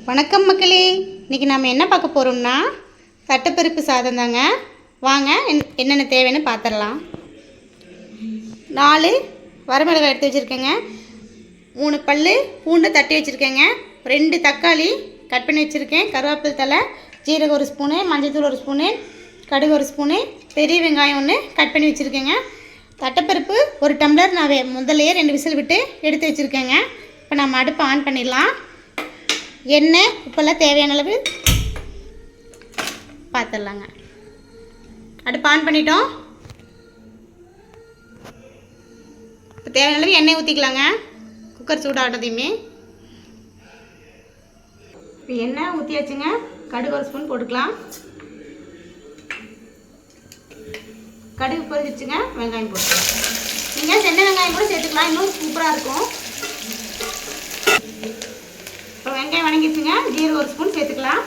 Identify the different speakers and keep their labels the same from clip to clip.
Speaker 1: வணக்கம் மக்களே, இன்றைக்கி நம்ம என்ன பார்க்க போகிறோம்னா தட்டைப்பருப்பு சாதம் தாங்க. வாங்க என்னென்ன தேவைன்னு பார்த்துடலாம். 4 வரமிளகாய் எடுத்து வச்சுருக்கேங்க, 3 பல் பூண்டை தட்டி வச்சுருக்கேங்க, 2 தக்காளி கட் பண்ணி வச்சுருக்கேன், கருவேப்பிலை தழை, ஜீரகம் 1 ஸ்பூனு, மஞ்சள்தூள் 1 ஸ்பூனு, கடுகு 1 ஸ்பூனு, பெரிய வெங்காயம் 1 கட் பண்ணி வச்சுருக்கேங்க. தட்டைப்பருப்பு 1 டம்ளர் நான் முதல்லையே 2 விசில் விட்டு எடுத்து வச்சுருக்கேங்க. இப்போ நம்ம அடுப்பை ஆன் பண்ணிடலாம். எண்ணெய் உப்பெல்லாம் தேவையான அளவு பார்த்துடலாங்க. அடுப்பு ஆன் பண்ணிட்டோம். இப்போ தேவையான அளவு எண்ணெய் ஊற்றிக்கலாங்க. குக்கர் சூடாகிட்டதையுமே இப்போ எண்ணெய் ஊற்றியாச்சுங்க. கடுகு 1 ஸ்பூன் போட்டுக்கலாம். கடுகு பொரிச்சிச்சுங்க. வெங்காயம் போட்டுக்கலாம். நீங்கள் சின்ன வெங்காயம் கூட சேர்த்துக்கலாம், இன்னும் சூப்பராக இருக்கும். இப்போ வெங்காயம் வணங்கிடுச்சுங்க. ஜீரகம் 1 ஸ்பூன் சேர்த்துக்கலாம்.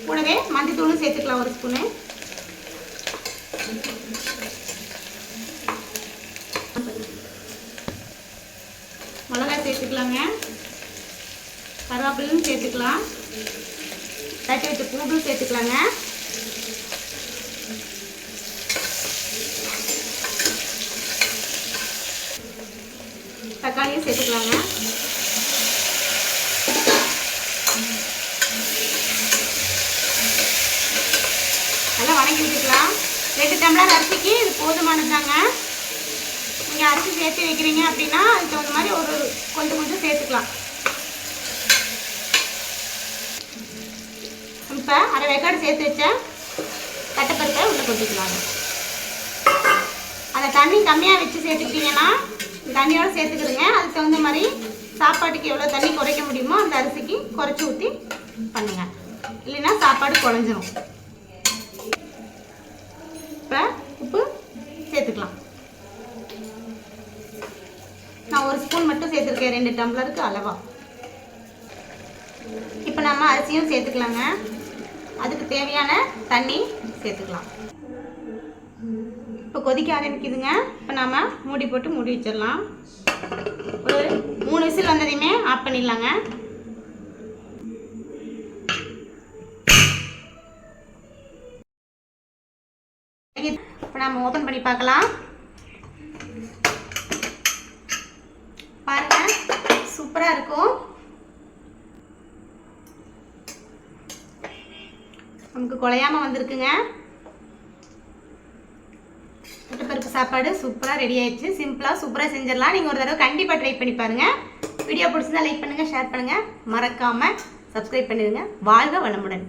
Speaker 1: கூடவே மஞ்சத்தூளும் சேர்த்துக்கலாம் 1 ஸ்பூனு. மிளகாய் சேர்த்துக்கலாங்க. கருவேப்பிலையும் சேர்த்துக்கலாம். தட்டி வச்ச பூண்டும் சேர்த்துக்கலாங்க. தக்காளியும் சேர்த்துக்கலாங்க. நல்லா வணக்கி விட்டுக்கலாம். 2 டம்ளர் அரிசிக்கு இது போதுமானதாங்க. நீங்கள் அரிசி சேர்த்து வைக்கிறீங்க அப்படின்னா அதுக்கு தகுந்த மாதிரி கொஞ்சம் சேர்த்துக்கலாம். இப்போ அரை வேக்காடு சேர்த்து வச்ச தட்டைப்பருப்பை உள்ள கொட்டிக்கலாங்க. அந்த தண்ணி கம்மியாக வச்சு சேர்த்துக்கிட்டிங்கன்னா தண்ணியோடு சேர்த்துக்கிடுங்க. அதுக்கு தகுந்த மாதிரி சாப்பாட்டுக்கு எவ்வளோ தண்ணி குறைக்க முடியுமோ அந்த அரிசிக்கு குறைச்சி ஊற்றி பண்ணுங்கள், இல்லைன்னா சாப்பாடு குறைஞ்சிரும். இப்போ உப்பு சேர்த்துக்கலாம். நான் 1 ஸ்பூன் மட்டும் சேர்த்துருக்கேன் 2 டம்ளருக்கு அளவா. இப்போ நம்ம அரிசியும் சேர்த்துக்கலாங்க. அதுக்கு தேவையான தண்ணி சேர்த்துக்கலாம். இப்போ கொதிக்க ஆரம்பிக்குதுங்க. இப்போ நம்ம மூடி போட்டு மூடி வச்சிடலாம். ஒரு 3 விசில் வந்ததையுமே ஆஃப் பண்ணிடலாங்க. இப்போ நம்ம ஓப்பன் பண்ணி பார்க்கலாம். பாருங்க, சூப்பராக இருக்கும். நமக்கு குழையாமல் வந்திருக்குங்க. தட்டைப்பருப்பு சாப்பாடு சூப்பராக ரெடி ஆயிடுச்சு. சிம்பிளாக சூப்பராக செஞ்சிடலாம். நீங்கள் ஒரு தடவை கண்டிப்பாக ட்ரை பண்ணி பாருங்கள். வீடியோ பிடிச்சிருந்தா லைக் பண்ணுங்கள், ஷேர் பண்ணுங்கள், மறக்காமல் சப்ஸ்கிரைப் பண்ணிடுங்க. வாழ்க வளமுடன்.